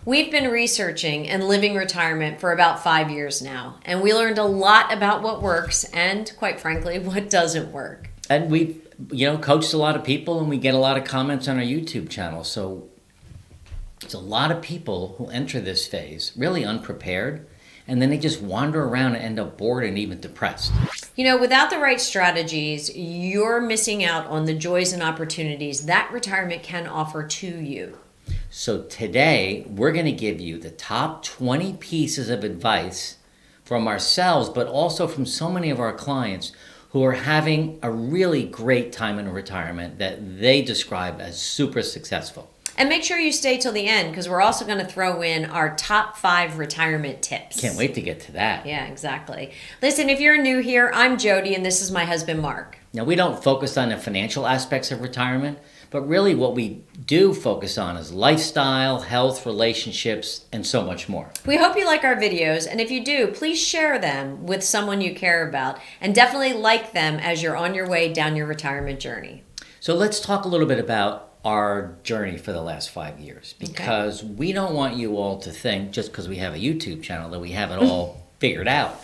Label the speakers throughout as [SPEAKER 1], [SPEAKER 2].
[SPEAKER 1] We've been researching and living retirement for about 5 years now, and we learned a lot about what works and, quite frankly, what doesn't work.
[SPEAKER 2] And we've, coached a lot of people, and we get a lot of comments on our YouTube channel. So it's a lot of people who enter this phase really unprepared, and then they just wander around and end up bored and even depressed.
[SPEAKER 1] Without the right strategies, you're missing out on the joys and opportunities that retirement can offer to you.
[SPEAKER 2] So today, we're going to give you the top 20 pieces of advice from ourselves, but also from so many of our clients who are having a really great time in retirement that they describe as super successful.
[SPEAKER 1] And make sure you stay till the end, because we're also going to throw in our top 5 retirement tips.
[SPEAKER 2] Can't wait to get to that.
[SPEAKER 1] Yeah, exactly. Listen, if you're new here, I'm Jody, and this is my husband, Mark.
[SPEAKER 2] Now, we don't focus on the financial aspects of retirement, but really what we do focus on is lifestyle, health, relationships, and so much more.
[SPEAKER 1] We hope you like our videos, and if you do, please share them with someone you care about, and definitely like them as you're on your way down your retirement journey.
[SPEAKER 2] So let's talk a little bit about our journey for the last 5 years, because we don't want you all to think just because we have a YouTube channel that we have it all figured out.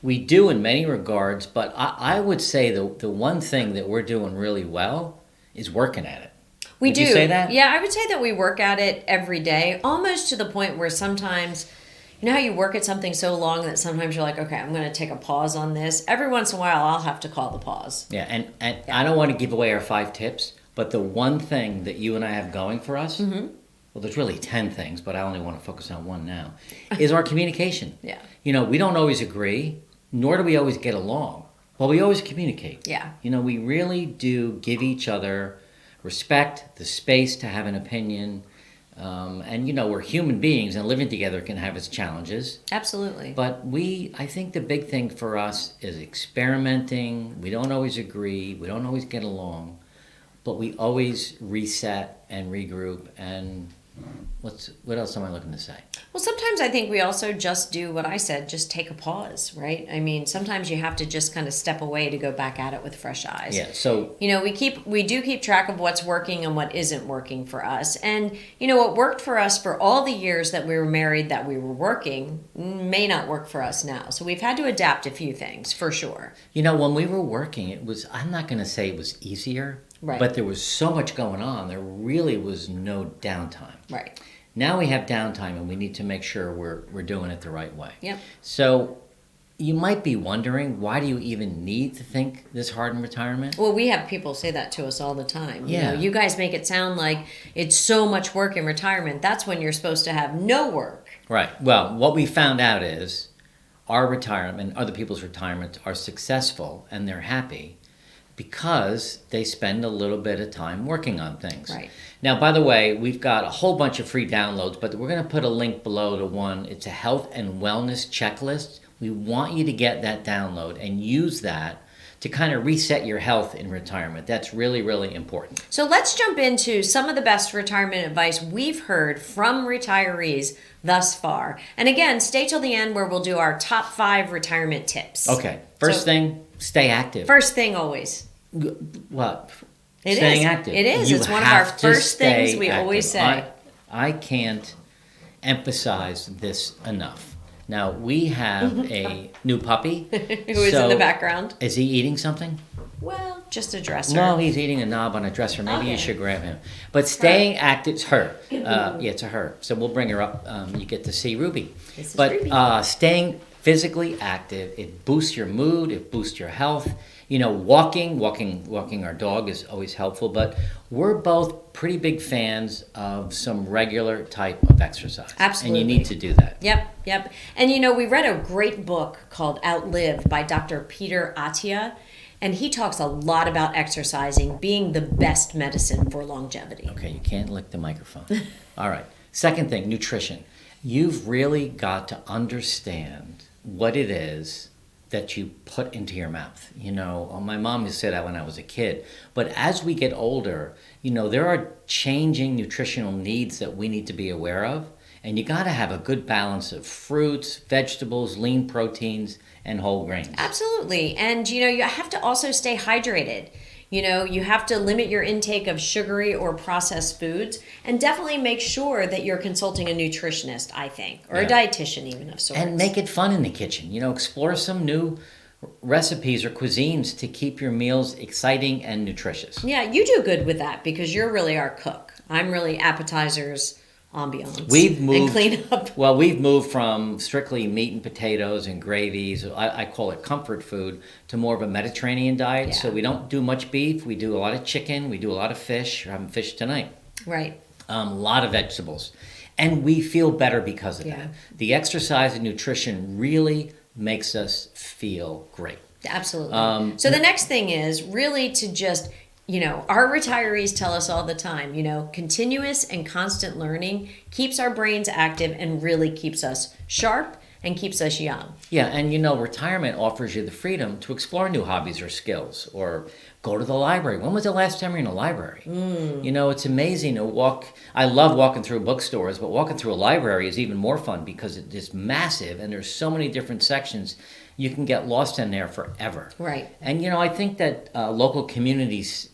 [SPEAKER 2] We do in many regards, but I would say the one thing that we're doing really well is working at it.
[SPEAKER 1] Would
[SPEAKER 2] you say that?
[SPEAKER 1] Yeah, I would say that we work at it every day, almost to the point where sometimes, how you work at something so long that sometimes you're like, okay, I'm going to take a pause on this. Every once in a while, I'll have to call the pause.
[SPEAKER 2] Yeah, and I don't want to give away our 5 tips, but the one thing that you and I have going for us, well, there's really 10 things, but I only want to focus on one now, is our communication.
[SPEAKER 1] Yeah.
[SPEAKER 2] We don't always agree, nor do we always get along, but we always communicate.
[SPEAKER 1] Yeah.
[SPEAKER 2] We really do give each other respect, the space to have an opinion, and we're human beings, and living together can have its challenges.
[SPEAKER 1] Absolutely.
[SPEAKER 2] But I think the big thing for us is experimenting. We don't always agree, we don't always get along, but we always reset and regroup. And what else am I looking to say?
[SPEAKER 1] Well, sometimes I think we also just do what I said, just take a pause, right? I mean, sometimes you have to just kind of step away to go back at it with fresh eyes.
[SPEAKER 2] Yeah, so
[SPEAKER 1] we do keep track of what's working and what isn't working for us. And what worked for us for all the years that we were married, that we were working, may not work for us now. So we've had to adapt a few things for sure.
[SPEAKER 2] When we were working, I'm not going to say it was easier.
[SPEAKER 1] Right.
[SPEAKER 2] But there was so much going on. There really was no downtime.
[SPEAKER 1] Right.
[SPEAKER 2] Now we have downtime, and we need to make sure we're doing it the right way.
[SPEAKER 1] Yep.
[SPEAKER 2] So you might be wondering, why do you even need to think this hard in retirement?
[SPEAKER 1] Well, we have people say that to us all the time.
[SPEAKER 2] Yeah.
[SPEAKER 1] You guys make it sound like it's so much work in retirement. That's when you're supposed to have no work.
[SPEAKER 2] Right. Well, what we found out is our retirement, other people's retirements are successful, and they're happy because they spend a little bit of time working on things.
[SPEAKER 1] Right.
[SPEAKER 2] Now, by the way, we've got a whole bunch of free downloads, but we're going to put a link below to one. It's a health and wellness checklist. We want you to get that download and use that to kind of reset your health in retirement. That's really, really important.
[SPEAKER 1] So let's jump into some of the best retirement advice we've heard from retirees thus far. And again, stay till the end where we'll do our top 5 retirement tips.
[SPEAKER 2] Okay. First thing, stay active.
[SPEAKER 1] First thing always.
[SPEAKER 2] What?
[SPEAKER 1] Staying
[SPEAKER 2] active.
[SPEAKER 1] It is.
[SPEAKER 2] You
[SPEAKER 1] It's one of our
[SPEAKER 2] have to
[SPEAKER 1] first things
[SPEAKER 2] stay
[SPEAKER 1] we
[SPEAKER 2] active.
[SPEAKER 1] always say.
[SPEAKER 2] I can't emphasize this enough. Now, we have a new puppy.
[SPEAKER 1] Who is in the background.
[SPEAKER 2] Is he eating something?
[SPEAKER 1] Well, just a dresser.
[SPEAKER 2] No, he's eating a knob on a dresser. Maybe
[SPEAKER 1] Okay.
[SPEAKER 2] you should grab him. But staying active, it's her. Yeah, it's a her. So we'll bring her up. You get to see Ruby.
[SPEAKER 1] This is
[SPEAKER 2] But
[SPEAKER 1] Ruby.
[SPEAKER 2] staying physically active, it boosts your mood, it boosts your health. Walking our dog is always helpful, but we're both pretty big fans of some regular type of exercise.
[SPEAKER 1] Absolutely.
[SPEAKER 2] And you need to do that.
[SPEAKER 1] Yep. And we read a great book called Outlive by Dr. Peter Attia, and he talks a lot about exercising being the best medicine for longevity.
[SPEAKER 2] Okay, you can't lick the microphone. All right. Second thing, nutrition. You've really got to understand what it is that you put into your mouth. My mom used to say that when I was a kid. But as we get older, there are changing nutritional needs that we need to be aware of. And you got to have a good balance of fruits, vegetables, lean proteins, and whole grains.
[SPEAKER 1] Absolutely. And, you have to also stay hydrated. You have to limit your intake of sugary or processed foods, and definitely make sure that you're consulting a nutritionist, I think, or a dietitian even of sorts.
[SPEAKER 2] And make it fun in the kitchen. Explore some new recipes or cuisines to keep your meals exciting and nutritious.
[SPEAKER 1] Yeah, you do good with that because you're really our cook. I'm really appetizers, ambiance, and clean up.
[SPEAKER 2] Well, we've moved from strictly meat and potatoes and gravies, I call it comfort food, to more of a Mediterranean diet.
[SPEAKER 1] Yeah.
[SPEAKER 2] So we don't do much beef. We do a lot of chicken. We do a lot of fish. We're having fish tonight.
[SPEAKER 1] Right.
[SPEAKER 2] A lot of vegetables. And we feel better because of that. The exercise and nutrition really makes us feel great.
[SPEAKER 1] Absolutely. So the next thing is really to just, our retirees tell us all the time, continuous and constant learning keeps our brains active and really keeps us sharp and keeps us young.
[SPEAKER 2] Yeah, and retirement offers you the freedom to explore new hobbies or skills, or go to the library. When was the last time you were in a library? It's amazing to walk. I love walking through bookstores, but walking through a library is even more fun because it is massive and there's so many different sections. You can get lost in there forever.
[SPEAKER 1] Right.
[SPEAKER 2] And I think that local communities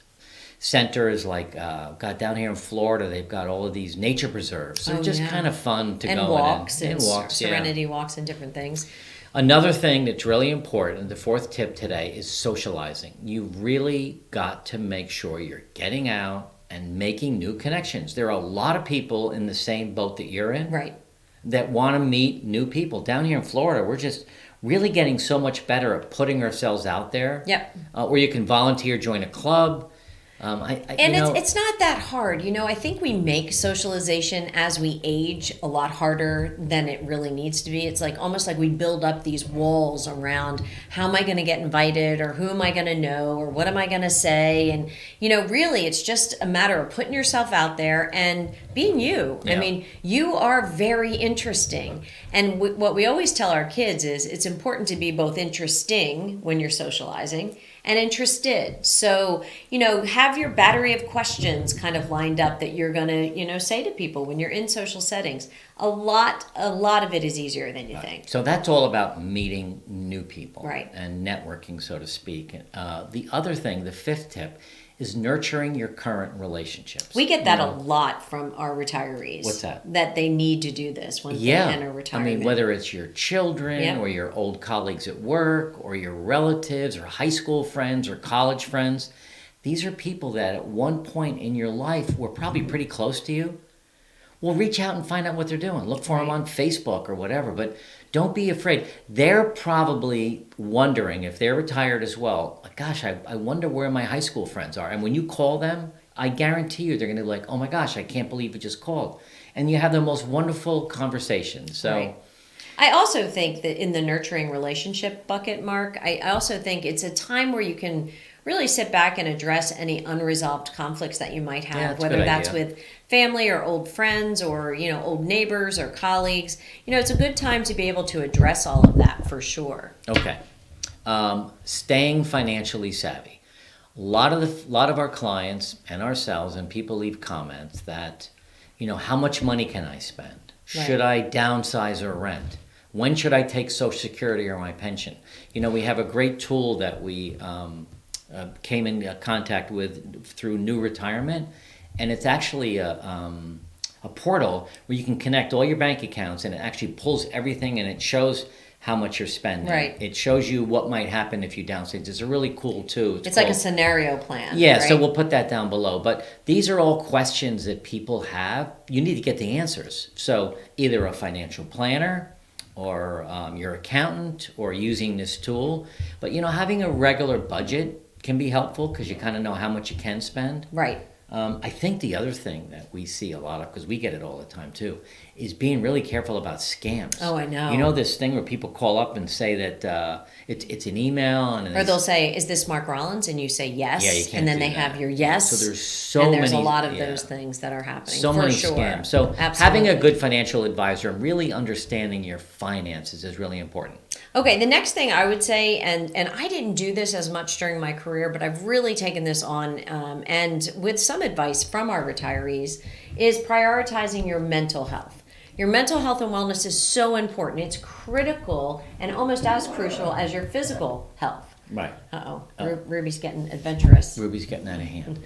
[SPEAKER 2] centers like down here in Florida, they've got all of these nature preserves. They're just kind of fun to go
[SPEAKER 1] walks
[SPEAKER 2] in. And walks,
[SPEAKER 1] serenity walks and different things.
[SPEAKER 2] Another thing that's really important, the fourth tip today, is socializing. You've really got to make sure you're getting out and making new connections. There are a lot of people in the same boat that you're in,
[SPEAKER 1] right,
[SPEAKER 2] that want to meet new people. Down here in Florida, we're just really getting so much better at putting ourselves out there.
[SPEAKER 1] Yep.
[SPEAKER 2] Where you can volunteer, join a club.
[SPEAKER 1] It's not that hard. I think we make socialization as we age a lot harder than it really needs to be. It's like almost like we build up these walls around how am I going to get invited, or who am I going to know, or what am I going to say? And, really it's just a matter of putting yourself out there and being you.
[SPEAKER 2] Yeah.
[SPEAKER 1] I mean, you are very interesting. And what we always tell our kids is it's important to be both interesting when you're socializing and interested. So, have your battery of questions kind of lined up that you're going to, say to people when you're in social settings. A lot of it is easier than you think.
[SPEAKER 2] So that's all about meeting new people,
[SPEAKER 1] right,
[SPEAKER 2] and networking, so to speak. The other thing, the fifth tip, is nurturing your current relationships.
[SPEAKER 1] We get that a lot from our retirees.
[SPEAKER 2] What's that?
[SPEAKER 1] That they need to do this when they enter retirement.
[SPEAKER 2] I mean, whether it's your children or your old colleagues at work or your relatives or high school friends or college friends, these are people that at one point in your life were probably pretty close to you. Well, reach out and find out what they're doing. Look for them on Facebook or whatever, but don't be afraid. They're probably wondering, if they're retired as well, gosh, I wonder where my high school friends are. And when you call them, I guarantee you they're going to be like, oh my gosh, I can't believe you just called. And you have the most wonderful conversations. So.
[SPEAKER 1] Right. I also think that in the nurturing relationship bucket, Mark, I also think it's a time where you can really sit back and address any unresolved conflicts that you might have, whether that's with family or old friends or, old neighbors or colleagues. It's a good time to be able to address all of that for sure.
[SPEAKER 2] Okay. Staying financially savvy. A lot of our clients and ourselves, and people leave comments that, how much money can I spend? Right. Should I downsize or rent? When should I take Social Security or my pension? We have a great tool that we came in contact with through New Retirement, and it's actually a portal where you can connect all your bank accounts, and it actually pulls everything, and it shows how much you're spending.
[SPEAKER 1] Right.
[SPEAKER 2] It shows you what might happen if you downsize. It's a really cool tool.
[SPEAKER 1] It's like a scenario plan.
[SPEAKER 2] Yeah,
[SPEAKER 1] right?
[SPEAKER 2] So we'll put that down below. But these are all questions that people have. You need to get the answers. So either a financial planner or your accountant, or using this tool. But having a regular budget can be helpful because you kind of know how much you can spend.
[SPEAKER 1] Right.
[SPEAKER 2] I think the other thing that we see a lot of, because we get it all the time too, is being really careful about scams.
[SPEAKER 1] Oh, I know.
[SPEAKER 2] This thing where people call up and say that it's an email, and
[SPEAKER 1] or they'll say, "Is this Mark Rollins?" and you say yes,
[SPEAKER 2] yeah, you can't
[SPEAKER 1] and then
[SPEAKER 2] do
[SPEAKER 1] they
[SPEAKER 2] that.
[SPEAKER 1] have your yes.
[SPEAKER 2] So there's
[SPEAKER 1] a lot of those things that are happening.
[SPEAKER 2] So
[SPEAKER 1] for
[SPEAKER 2] many
[SPEAKER 1] sure.
[SPEAKER 2] scams. So having a good financial advisor and really understanding your finances is really important.
[SPEAKER 1] Okay, the next thing I would say, and I didn't do this as much during my career, but I've really taken this on, and with some advice from our retirees, is prioritizing your mental health. Your mental health and wellness is so important. It's critical and almost as crucial as your physical health.
[SPEAKER 2] Right.
[SPEAKER 1] Ruby's getting adventurous.
[SPEAKER 2] Ruby's getting out of hand.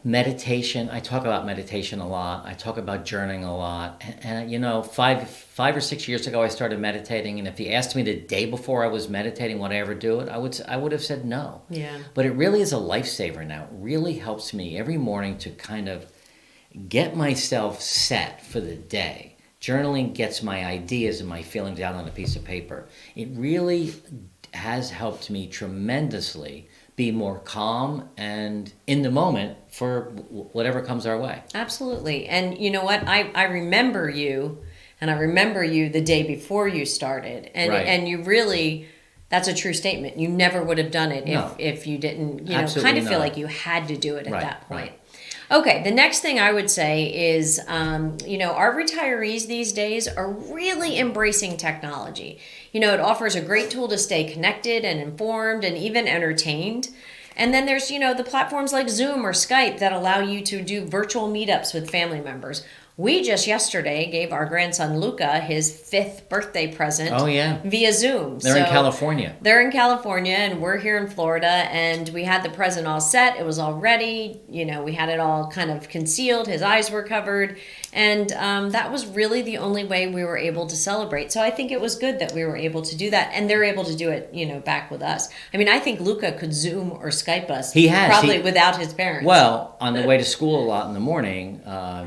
[SPEAKER 2] Meditation. I talk about meditation a lot. I talk about journaling a lot. And 5 or 6 years ago, I started meditating. And if you asked me the day before I was meditating, would I ever do it? I would have said no.
[SPEAKER 1] Yeah.
[SPEAKER 2] But it really is a lifesaver now. It really helps me every morning to kind of get myself set for the day. Journaling gets my ideas and my feelings out on a piece of paper. It really has helped me tremendously be more calm and in the moment for whatever comes our way.
[SPEAKER 1] Absolutely. And you know what? I remember you, and I remember you the day before you started. And
[SPEAKER 2] Right.
[SPEAKER 1] and you really, that's a true statement. You never would have done it if you didn't,
[SPEAKER 2] Absolutely
[SPEAKER 1] kind of feel
[SPEAKER 2] not.
[SPEAKER 1] like you had to do it at
[SPEAKER 2] Right,
[SPEAKER 1] that point.
[SPEAKER 2] right.
[SPEAKER 1] Okay, the next thing I would say is, our retirees these days are really embracing technology. It offers a great tool to stay connected and informed and even entertained. And then there's, the platforms like Zoom or Skype that allow you to do virtual meetups with family members. We just yesterday gave our grandson Luca his 5th birthday present via Zoom.
[SPEAKER 2] They're in California.
[SPEAKER 1] They're in California, and we're here in Florida, and we had the present all set. It was all ready. We had it all kind of concealed. His eyes were covered. And that was really the only way we were able to celebrate. So I think it was good that we were able to do that. And they're able to do it, back with us. I mean, I think Luca could Zoom or Skype us.
[SPEAKER 2] He has.
[SPEAKER 1] Probably without his parents.
[SPEAKER 2] Well, on the way to school a lot in the morning,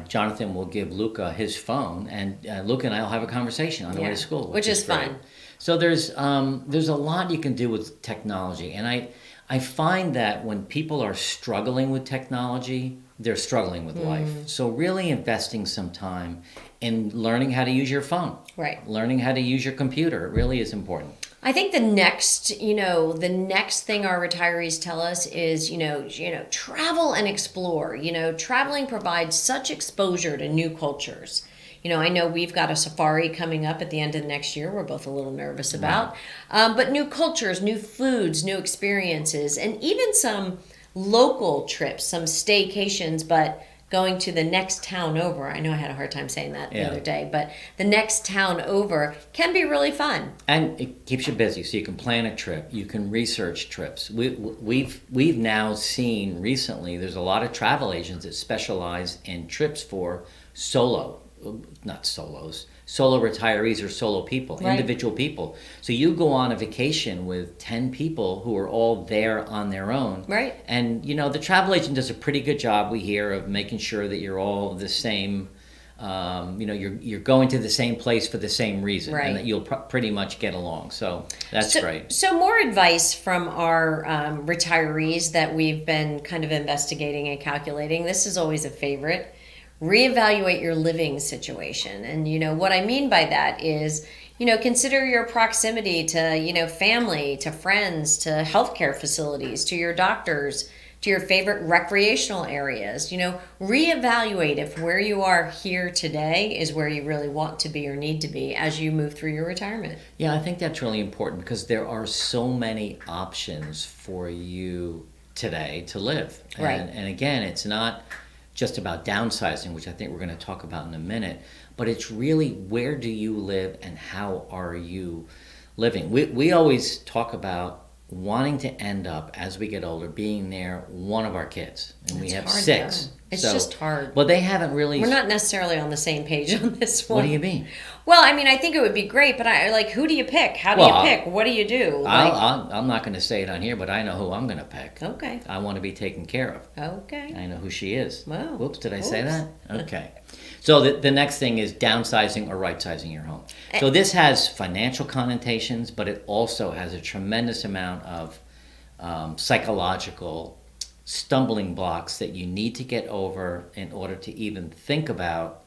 [SPEAKER 2] Jonathan will give Luca his phone, and Luca and I will have a conversation on the way to school.
[SPEAKER 1] Which is
[SPEAKER 2] great.
[SPEAKER 1] fun.
[SPEAKER 2] So there's a lot you can do with technology. And I find that when people are struggling with technology, they're struggling with life. So really investing some time in learning how to use your phone.
[SPEAKER 1] Right.
[SPEAKER 2] Learning how to use your computer really is important.
[SPEAKER 1] I think the next thing our retirees tell us is, travel and explore. Traveling provides such exposure to new cultures. I know we've got a safari coming up at the end of the next year we're both a little nervous about. But new cultures, new foods, new experiences, and even some local trips, some staycations, but going to the next town over. I know I had a hard time saying that the other day, but the next town over can be really fun.
[SPEAKER 2] And it keeps you busy, so you can plan a trip. You can research trips. We've now seen recently, there's a lot of travel agents that specialize in trips for solo retirees or solo people,
[SPEAKER 1] Right.
[SPEAKER 2] individual people. So you go on a vacation with 10 people who are all there on their own.
[SPEAKER 1] Right.
[SPEAKER 2] And, the travel agent does a pretty good job, we hear, of making sure that you're all the same, you're going to the same place for the same reason.
[SPEAKER 1] Right.
[SPEAKER 2] And that you'll pretty much get along. So that's great.
[SPEAKER 1] So more advice from our retirees that we've been kind of investigating and calculating. This is always a favorite. Reevaluate your living situation. And, what I mean by that is, consider your proximity to, family, to friends, to healthcare facilities, to your doctors, to your favorite recreational areas. Reevaluate if where you are here today is where you really want to be or need to be as you move through your retirement.
[SPEAKER 2] Yeah, I think that's really important because there are so many options for you today to live.
[SPEAKER 1] Right.
[SPEAKER 2] And again, it's not just about downsizing, which I think we're going to talk about in a minute, but it's really where do you live and how are you living? We always talk about wanting to end up, as we get older, being near one of our kids. And we have
[SPEAKER 1] hard,
[SPEAKER 2] 6.
[SPEAKER 1] though. It's just hard.
[SPEAKER 2] Well, they haven't really...
[SPEAKER 1] We're not necessarily on the same page on this one.
[SPEAKER 2] What do you mean?
[SPEAKER 1] Well, I mean, I think it would be great, but who do you pick? How do you pick? What do you do?
[SPEAKER 2] I'm not going to say it on here, but I know who I'm going to pick.
[SPEAKER 1] Okay.
[SPEAKER 2] I want to be taken care of.
[SPEAKER 1] Okay.
[SPEAKER 2] I know who she is.
[SPEAKER 1] Wow.
[SPEAKER 2] Whoops, did I say that? Okay. So the next thing is downsizing or right-sizing your home. So this has financial connotations, but it also has a tremendous amount of psychological stumbling blocks that you need to get over in order to even think about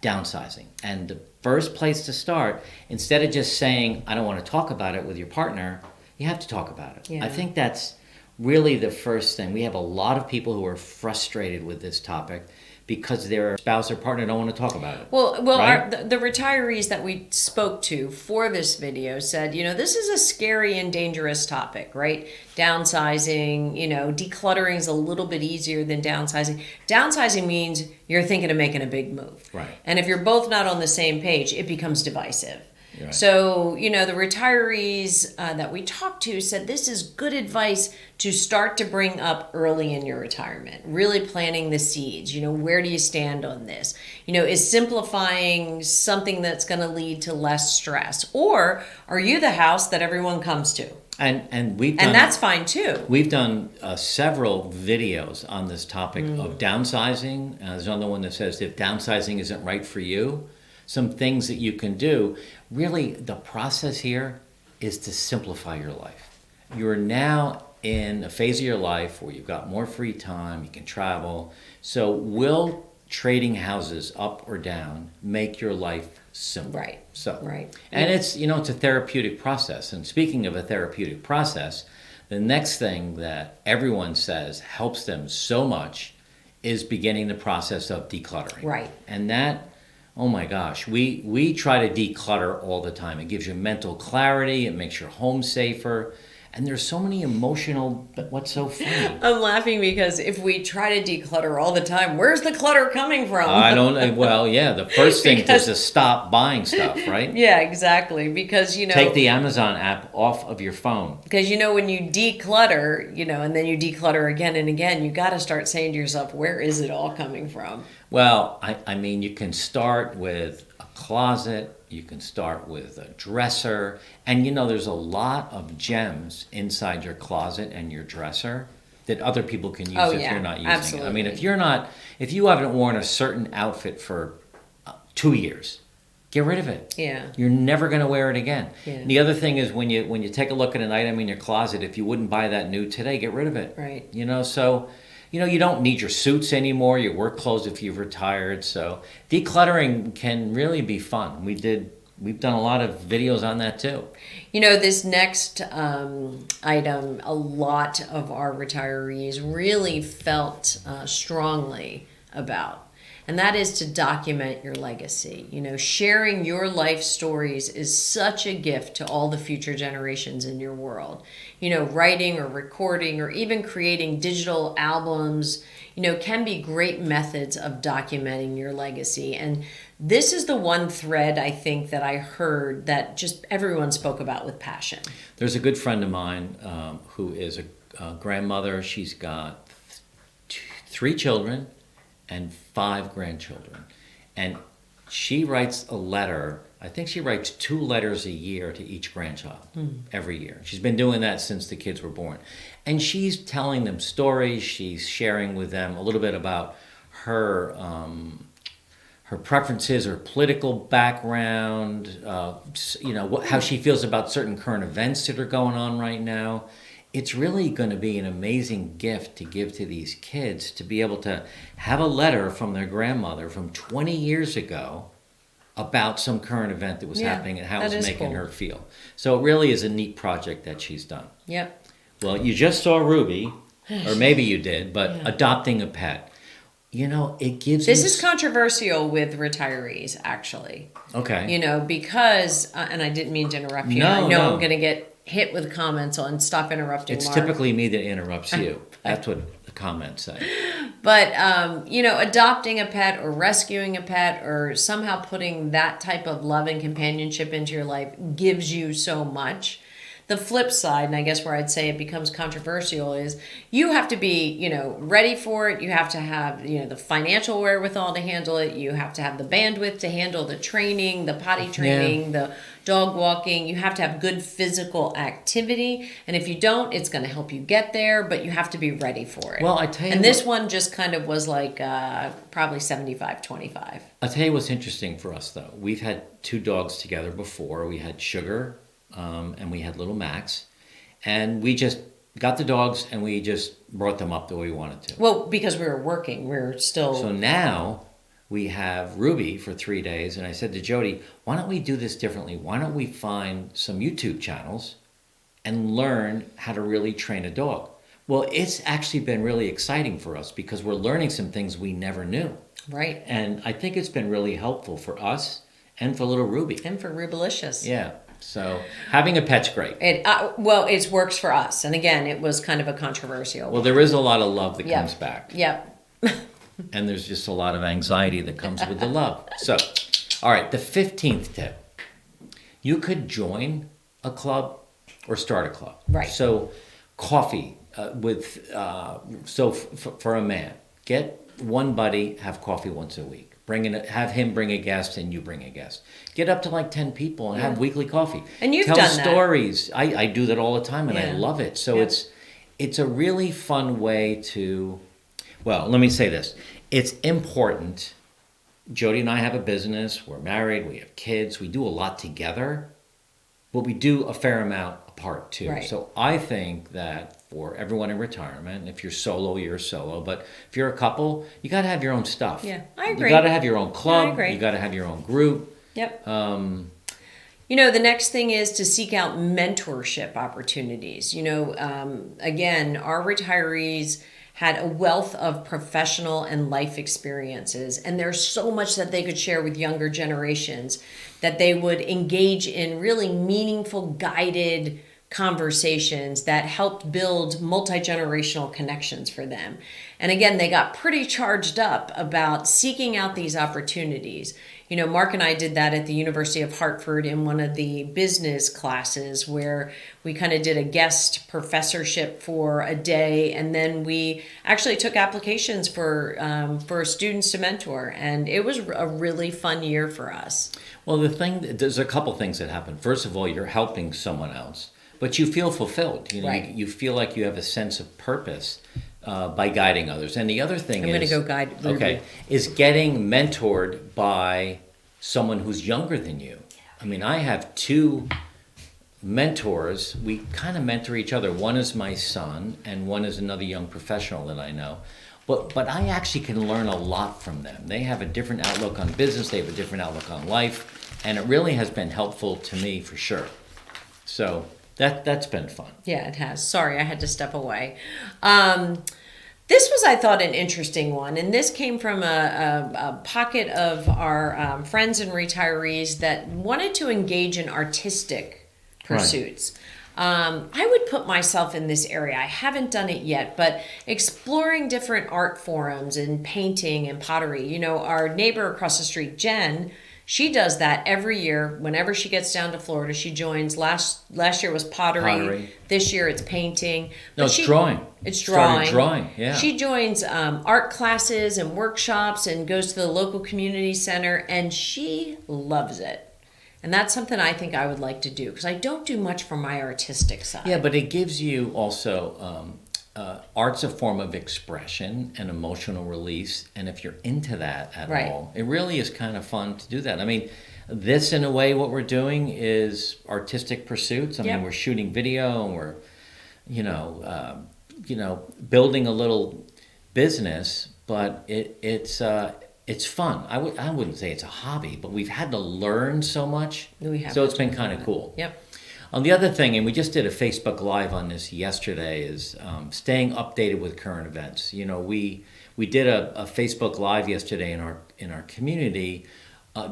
[SPEAKER 2] downsizing. And the first place to start, instead of just saying, I don't want to talk about it with your partner, you have to talk about it.
[SPEAKER 1] Yeah.
[SPEAKER 2] I think that's really the first thing. We have a lot of people who are frustrated with this topic because their spouse or partner don't want to talk about it.
[SPEAKER 1] Well,
[SPEAKER 2] right?
[SPEAKER 1] the retirees that we spoke to for this video said, this is a scary and dangerous topic, right? Downsizing, decluttering is a little bit easier than downsizing. Downsizing means you're thinking of making a big move.
[SPEAKER 2] Right.
[SPEAKER 1] And if you're both not on the same page, it becomes divisive.
[SPEAKER 2] Right.
[SPEAKER 1] So, the retirees that we talked to said this is good advice to start to bring up early in your retirement, really planting the seeds. Where do you stand on this? Is simplifying something that's going to lead to less stress? Or are you the house that everyone comes to?
[SPEAKER 2] And we've done,
[SPEAKER 1] and that's fine too.
[SPEAKER 2] We've done several videos on this topic of downsizing. There's another one that says if downsizing isn't right for you, some things that you can do. Really, the process here is to simplify your life. You're now in a phase of your life where you've got more free time, you can travel. So will trading houses up or down make your life simple?
[SPEAKER 1] Right.
[SPEAKER 2] Right. And it's a therapeutic process. And speaking of a therapeutic process, the next thing that everyone says helps them so much is beginning the process of decluttering.
[SPEAKER 1] Right.
[SPEAKER 2] And that, oh my gosh, we try to declutter all the time. It gives you mental clarity, it makes your home safer. And there's so many emotional, but what's so funny?
[SPEAKER 1] I'm laughing because if we try to declutter all the time, where's the clutter coming from?
[SPEAKER 2] I don't know. Well, yeah, the first thing is to stop buying stuff, right?
[SPEAKER 1] Yeah, exactly. Because,
[SPEAKER 2] take the Amazon app off of your phone.
[SPEAKER 1] Because, when you declutter, and then you declutter again and again, you got to start saying to yourself, where is it all coming from?
[SPEAKER 2] Well, I mean, you can start with a closet. You can start with a dresser. And there's a lot of gems inside your closet and your dresser that other people can use if you're not using
[SPEAKER 1] absolutely.
[SPEAKER 2] it. I mean, if you haven't worn a certain outfit for 2 years, get rid of it.
[SPEAKER 1] Yeah.
[SPEAKER 2] You're never going to wear it again.
[SPEAKER 1] Yeah.
[SPEAKER 2] And the other thing is when you take a look at an item in your closet, if you wouldn't buy that new today, get rid of it.
[SPEAKER 1] Right.
[SPEAKER 2] So you don't need your suits anymore, your work clothes if you've retired. So decluttering can really be fun. We've done a lot of videos on that too.
[SPEAKER 1] This next item, a lot of our retirees really felt strongly about. And that is to document your legacy. Sharing your life stories is such a gift to all the future generations in your world. Writing or recording or even creating digital albums, can be great methods of documenting your legacy. And this is the one thread I think that I heard that just everyone spoke about with passion.
[SPEAKER 2] There's a good friend of mine who is a grandmother. She's got 3 children and 5 grandchildren. And she writes a letter. I think she writes 2 letters a year to each grandchild every year. She's been doing that since the kids were born. And she's telling them stories. She's sharing with them a little bit about her preferences, her political background, how she feels about certain current events that are going on right now. It's really going to be an amazing gift to give to these kids to be able to have a letter from their grandmother from 20 years ago about some current event that was happening and how it was making her feel. So it really is a neat project that she's done.
[SPEAKER 1] Yep.
[SPEAKER 2] Well, you just saw Ruby, or maybe you did, but adopting a pet. It gives
[SPEAKER 1] This is controversial with retirees, actually.
[SPEAKER 2] Okay.
[SPEAKER 1] Because, and I didn't mean to interrupt you.
[SPEAKER 2] No,
[SPEAKER 1] I know
[SPEAKER 2] no.
[SPEAKER 1] I'm going to get hit with comments on stop interrupting
[SPEAKER 2] It's
[SPEAKER 1] Mark.
[SPEAKER 2] typically me that interrupts you. That's what the comments say.
[SPEAKER 1] But, adopting a pet or rescuing a pet or somehow putting that type of love and companionship into your life gives you so much. The flip side, and I guess where I'd say it becomes controversial, is you have to be, ready for it. You have to have, the financial wherewithal to handle it. You have to have the bandwidth to handle the training, the potty training, the dog walking. You have to have good physical activity. And if you don't, it's going to help you get there, but you have to be ready for it.
[SPEAKER 2] Well, I tell you
[SPEAKER 1] And this one just kind of was like probably 75-25.
[SPEAKER 2] I'll tell you what's interesting for us, though. We've had 2 dogs together before. We had Sugar and we had little Max. And we just got the dogs and we just brought them up the way we wanted to.
[SPEAKER 1] Well, because we were working, we were still...
[SPEAKER 2] So now we have Ruby for 3 days. And I said to Jody, why don't we do this differently? Why don't we find some YouTube channels and learn how to really train a dog? Well, it's actually been really exciting for us because we're learning some things we never knew.
[SPEAKER 1] Right.
[SPEAKER 2] And I think it's been really helpful for us and for little Ruby.
[SPEAKER 1] And for Rubalicious.
[SPEAKER 2] Yeah. So having a pet's great.
[SPEAKER 1] It works for us. And again, it was kind of a controversial.
[SPEAKER 2] Well, there is a lot of love that comes back.
[SPEAKER 1] Yep.
[SPEAKER 2] And there's just a lot of anxiety that comes with the love. So, all right, the 15th tip. You could join a club or start a club.
[SPEAKER 1] Right.
[SPEAKER 2] So coffee for a man, get one buddy, have coffee once a week. Have him bring a guest and you bring a guest. Get up to like 10 people and have weekly coffee.
[SPEAKER 1] And you've
[SPEAKER 2] Tell
[SPEAKER 1] done that.
[SPEAKER 2] stories. I do that all the time and I love it. So
[SPEAKER 1] Yeah.
[SPEAKER 2] it's a really fun way to, well, let me say this. It's important. Jody and I have a business. We're married. We have kids. We do a lot together, but we do a fair amount apart too.
[SPEAKER 1] Right.
[SPEAKER 2] So I think that for everyone in retirement, if you're solo, you're solo. But if you're a couple, you got to have your own stuff.
[SPEAKER 1] Yeah, I agree.
[SPEAKER 2] You got to have your own club.
[SPEAKER 1] I agree.
[SPEAKER 2] You got to have your own group.
[SPEAKER 1] Yep. The next thing is to seek out mentorship opportunities. Again, our retirees had a wealth of professional and life experiences, and there's so much that they could share with younger generations that they would engage in really meaningful, guided conversations that helped build multi-generational connections for them. And again, they got pretty charged up about seeking out these opportunities. Mark and I did that at the University of Hartford in one of the business classes where we kind of did a guest professorship for a day, and then we actually took applications for students to mentor, and it was a really fun year for us.
[SPEAKER 2] Well, there's a couple things that happen. First of all, you're helping someone else, but you feel fulfilled.
[SPEAKER 1] Right.
[SPEAKER 2] You feel like you have a sense of purpose by guiding others. And the other thing
[SPEAKER 1] I'm going to go guide Ruby.
[SPEAKER 2] Okay, is getting mentored by someone who's younger than you. I mean, I have two mentors. We kind of mentor each other. One is my son, and one is another young professional that I know. But I actually can learn a lot from them. They have a different outlook on business. They have a different outlook on life. And it really has been helpful to me for sure. So that's been fun.
[SPEAKER 1] Yeah, it has. Sorry, I had to step away. This was, I thought, an interesting one. And this came from a pocket of our friends and retirees that wanted to engage in artistic pursuits. I would put myself in this area. I haven't done it yet, but exploring different art forums and painting and pottery. Our neighbor across the street, Jen, she does that every year. Whenever she gets down to Florida, she joins. Last year was pottery. This year it's painting.
[SPEAKER 2] No, it's drawing.
[SPEAKER 1] It's drawing.
[SPEAKER 2] Started drawing, yeah.
[SPEAKER 1] She joins art classes and workshops and goes to the local community center, and she loves it. And that's something I think I would like to do because I don't do much for my artistic side.
[SPEAKER 2] Yeah, but it gives you also art's a form of expression and emotional release. And if you're into that at all, it really is kind of fun to do that. I mean, this in a way, what we're doing is artistic pursuits. I mean, we're shooting video and we're, building a little business, but it's fun. I wouldn't say it's a hobby, but we've had to learn so much. So it's been kind of cool.
[SPEAKER 1] Yep.
[SPEAKER 2] The other thing, and we just did a Facebook Live on this yesterday, is staying updated with current events. We did a Facebook Live yesterday in our community.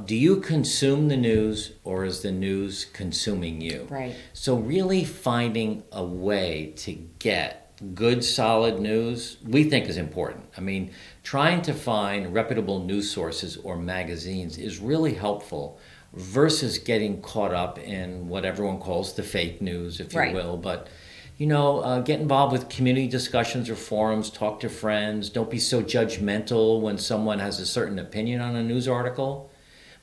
[SPEAKER 2] Do you consume the news, or is the news consuming you?
[SPEAKER 1] Right.
[SPEAKER 2] So really finding a way to get good, solid news, we think is important. I mean, trying to find reputable news sources or magazines is really helpful versus getting caught up in what everyone calls the fake news, if you will. But, get involved with community discussions or forums, talk to friends. Don't be so judgmental when someone has a certain opinion on a news article.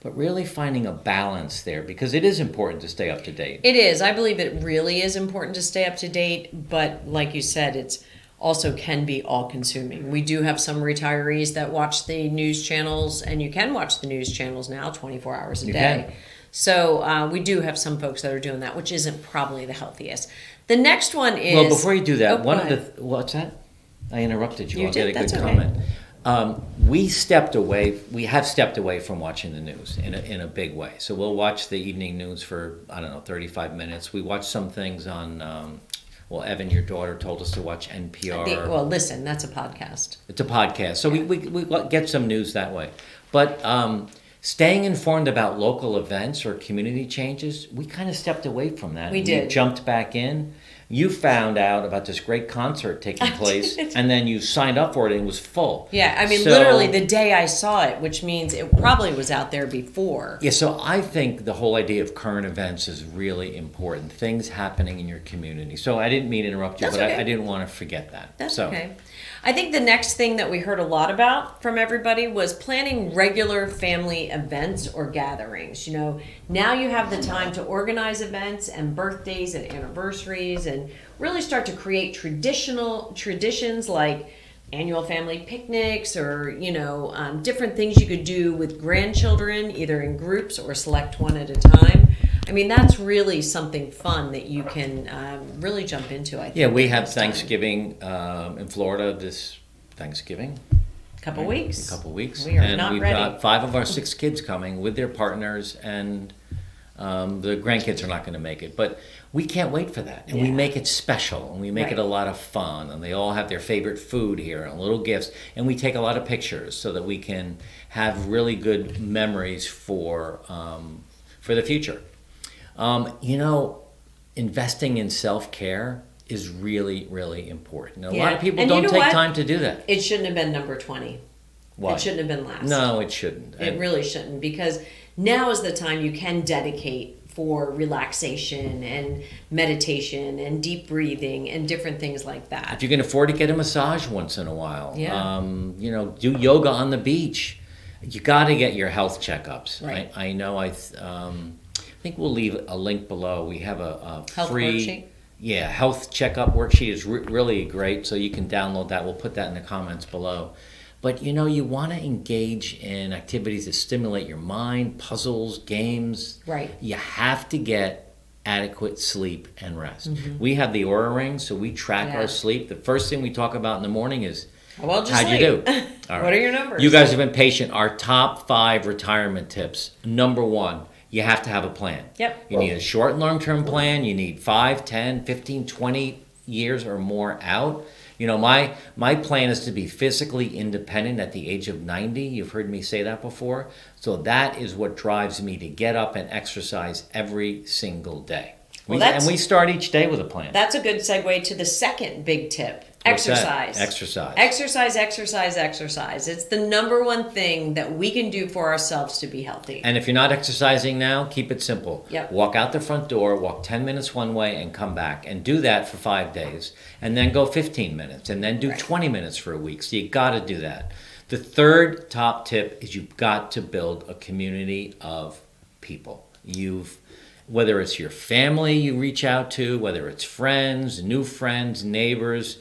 [SPEAKER 2] But really finding a balance there, because it is important to stay up to date.
[SPEAKER 1] It is. I believe it really is important to stay up to date. But like you said, it's also can be all-consuming. We do have some retirees that watch the news channels, and you can watch the news channels now 24 hours a day. So we do have some folks that are doing that, which isn't probably the healthiest. The next one is...
[SPEAKER 2] Well, before you do that, what's that? I interrupted you. I'll get a good comment. We have stepped away from watching the news in a big way. So we'll watch the evening news for, 35 minutes. We watch some things on, Evan, your daughter, told us to watch NPR.
[SPEAKER 1] Listen, that's a podcast.
[SPEAKER 2] It's a podcast. So we get some news that way. But staying informed about local events or community changes, we kind of stepped away from that.
[SPEAKER 1] We did.
[SPEAKER 2] Jumped back in. You found out about this great concert taking place, and then you signed up for it, and it was full.
[SPEAKER 1] Yeah, I mean,
[SPEAKER 2] So-
[SPEAKER 1] literally the day I saw it, which means it probably was out there before.
[SPEAKER 2] Yeah, so I think the whole idea of current events is really important. Things happening in your community. So I didn't mean to interrupt you,
[SPEAKER 1] That's
[SPEAKER 2] but
[SPEAKER 1] okay.
[SPEAKER 2] I didn't want to forget that.
[SPEAKER 1] That's
[SPEAKER 2] so,
[SPEAKER 1] okay. I think the next thing that we heard a lot about from everybody was planning regular family events or gatherings. Now you have the time to organize events and birthdays and anniversaries and really start to create traditions like annual family picnics or, different things you could do with grandchildren, either in groups or select one at a time. I mean, that's really something fun that you can really jump into, I think.
[SPEAKER 2] yeah, we have
[SPEAKER 1] this time.
[SPEAKER 2] Thanksgiving in Florida this Thanksgiving.
[SPEAKER 1] Couple weeks.
[SPEAKER 2] A couple weeks.
[SPEAKER 1] We are
[SPEAKER 2] and
[SPEAKER 1] not
[SPEAKER 2] we've
[SPEAKER 1] ready.
[SPEAKER 2] got 5 of our 6 kids coming with their partners, and the grandkids are not going to make it. But we can't wait for that. And we
[SPEAKER 1] Yeah.
[SPEAKER 2] make it special, and we make it
[SPEAKER 1] Right.
[SPEAKER 2] a lot of fun. And they all have their favorite food here and little gifts. And we take a lot of pictures so that we can have really good memories for the future. Investing in self-care is really, really important. A lot
[SPEAKER 1] Yeah.
[SPEAKER 2] of people
[SPEAKER 1] And you
[SPEAKER 2] don't
[SPEAKER 1] know
[SPEAKER 2] take
[SPEAKER 1] what?
[SPEAKER 2] time to do that.
[SPEAKER 1] It shouldn't have been number 20.
[SPEAKER 2] Why?
[SPEAKER 1] It shouldn't have been last.
[SPEAKER 2] No, it shouldn't.
[SPEAKER 1] It really shouldn't, because now is the time you can dedicate for relaxation and meditation and deep breathing and different things like that.
[SPEAKER 2] If you can afford to get a massage once in a while,
[SPEAKER 1] Yeah.
[SPEAKER 2] do yoga on the beach. You got to get your health checkups.
[SPEAKER 1] Right.
[SPEAKER 2] I know. I think we'll leave a link below. We have a
[SPEAKER 1] Health
[SPEAKER 2] free
[SPEAKER 1] worksheet?
[SPEAKER 2] Yeah, health checkup worksheet is really great. So you can download that. We'll put that in the comments below. But you want to engage in activities that stimulate your mind, puzzles, games.
[SPEAKER 1] Right.
[SPEAKER 2] You have to get adequate sleep and rest. We have the Aura Ring, so we track
[SPEAKER 1] Yeah.
[SPEAKER 2] our sleep. The first thing we talk about in the morning is
[SPEAKER 1] Well, just
[SPEAKER 2] how'd you do? All
[SPEAKER 1] What are your numbers?
[SPEAKER 2] You guys have been patient. Our top 5 retirement tips. Number 1, you have to have a plan.
[SPEAKER 1] Yep.
[SPEAKER 2] You need a short and long-term plan. You need 5, 10, 15, 20 years or more out. My plan is to be physically independent at the age of 90. You've heard me say that before. So that is what drives me to get up and exercise every single day.
[SPEAKER 1] Well,
[SPEAKER 2] And we start each day with a plan.
[SPEAKER 1] That's a good segue to the second big tip.
[SPEAKER 2] What's that?
[SPEAKER 1] Exercise. Exercise. It's the number one thing that we can do for ourselves to be healthy.
[SPEAKER 2] And if you're not exercising now, keep it simple.
[SPEAKER 1] Yep.
[SPEAKER 2] Walk out the front door, walk 10 minutes one way, and come back. And do that for 5 days. And then go 15 minutes. And then do 20 minutes for a week. So you got to do that. The third top tip is you've got to build a community of people. Whether it's your family you reach out to, whether it's friends, new friends, neighbors,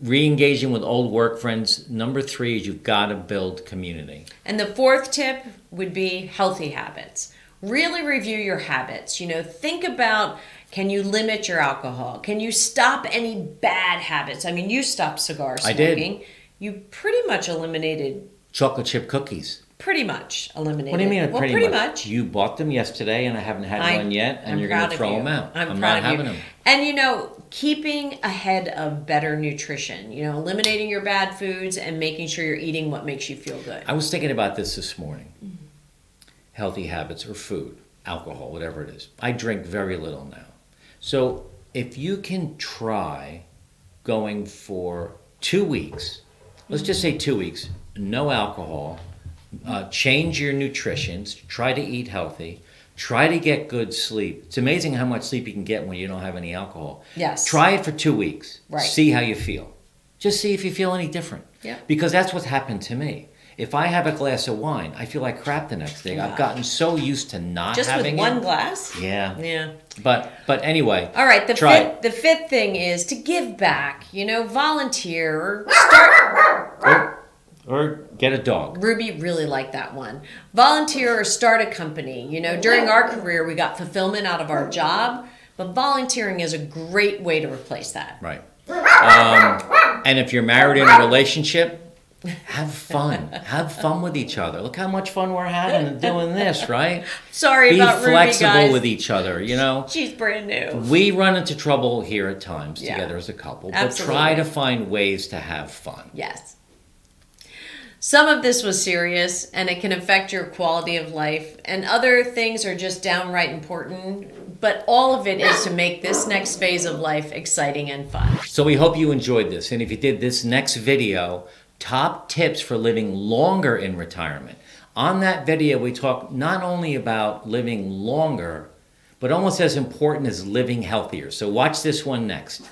[SPEAKER 2] re-engaging with old work friends. Number 3 is you've got to build community.
[SPEAKER 1] And the fourth tip would be healthy habits. Really review your habits. Think about, can you limit your alcohol? Can you stop any bad habits? I mean, you stopped cigar
[SPEAKER 2] I
[SPEAKER 1] smoking.
[SPEAKER 2] did.
[SPEAKER 1] You pretty much eliminated.
[SPEAKER 2] Chocolate chip cookies.
[SPEAKER 1] Pretty much eliminated.
[SPEAKER 2] What do you mean?
[SPEAKER 1] Well,
[SPEAKER 2] pretty much. You bought them yesterday, and I haven't had one yet, and
[SPEAKER 1] I'm
[SPEAKER 2] you're going
[SPEAKER 1] proud
[SPEAKER 2] to
[SPEAKER 1] of
[SPEAKER 2] throw
[SPEAKER 1] you.
[SPEAKER 2] them out.
[SPEAKER 1] I'm
[SPEAKER 2] not
[SPEAKER 1] proud of
[SPEAKER 2] having
[SPEAKER 1] you.
[SPEAKER 2] them.
[SPEAKER 1] And keeping ahead of better nutrition. Eliminating your bad foods and making sure you're eating what makes you feel good.
[SPEAKER 2] I was thinking about this morning. Healthy habits or food, alcohol, whatever it is. I drink very little now. So if you can try going for 2 weeks, let's just say 2 weeks, no alcohol, change your nutrition, try to eat healthy, try to get good sleep. It's amazing how much sleep you can get when you don't have any alcohol.
[SPEAKER 1] Yes.
[SPEAKER 2] Try it for 2 weeks.
[SPEAKER 1] Right.
[SPEAKER 2] See how you feel. Just see if you feel any different.
[SPEAKER 1] Yeah.
[SPEAKER 2] Because that's what's happened to me. If I have a glass of wine, I feel like crap the next day. I've gotten so used to not
[SPEAKER 1] Just
[SPEAKER 2] having
[SPEAKER 1] with one
[SPEAKER 2] it.
[SPEAKER 1] glass?
[SPEAKER 2] Yeah.
[SPEAKER 1] Yeah.
[SPEAKER 2] But anyway.
[SPEAKER 1] All right,
[SPEAKER 2] try it.
[SPEAKER 1] the fifth thing is to give back, volunteer or start.
[SPEAKER 2] Or get a dog.
[SPEAKER 1] Ruby really liked that one. Volunteer or start a company. During our career, we got fulfillment out of our job, but volunteering is a great way to replace that.
[SPEAKER 2] Right. And if you're married in a relationship, have fun. Have fun with each other. Look how much fun we're having doing this, right?
[SPEAKER 1] Sorry
[SPEAKER 2] Be
[SPEAKER 1] about Ruby,
[SPEAKER 2] flexible
[SPEAKER 1] guys.
[SPEAKER 2] with each other,
[SPEAKER 1] She's brand new.
[SPEAKER 2] We run into trouble here at times
[SPEAKER 1] Yeah.
[SPEAKER 2] together as a couple, but
[SPEAKER 1] Absolutely.
[SPEAKER 2] try to find ways to have fun.
[SPEAKER 1] Yes. Some of this was serious and it can affect your quality of life, and other things are just downright important. But all of it is to make this next phase of life exciting and fun.
[SPEAKER 2] So we hope you enjoyed this. And if you did, this next video, top tips for living longer in retirement. On that video, we talk not only about living longer, but almost as important as living healthier. So watch this one next.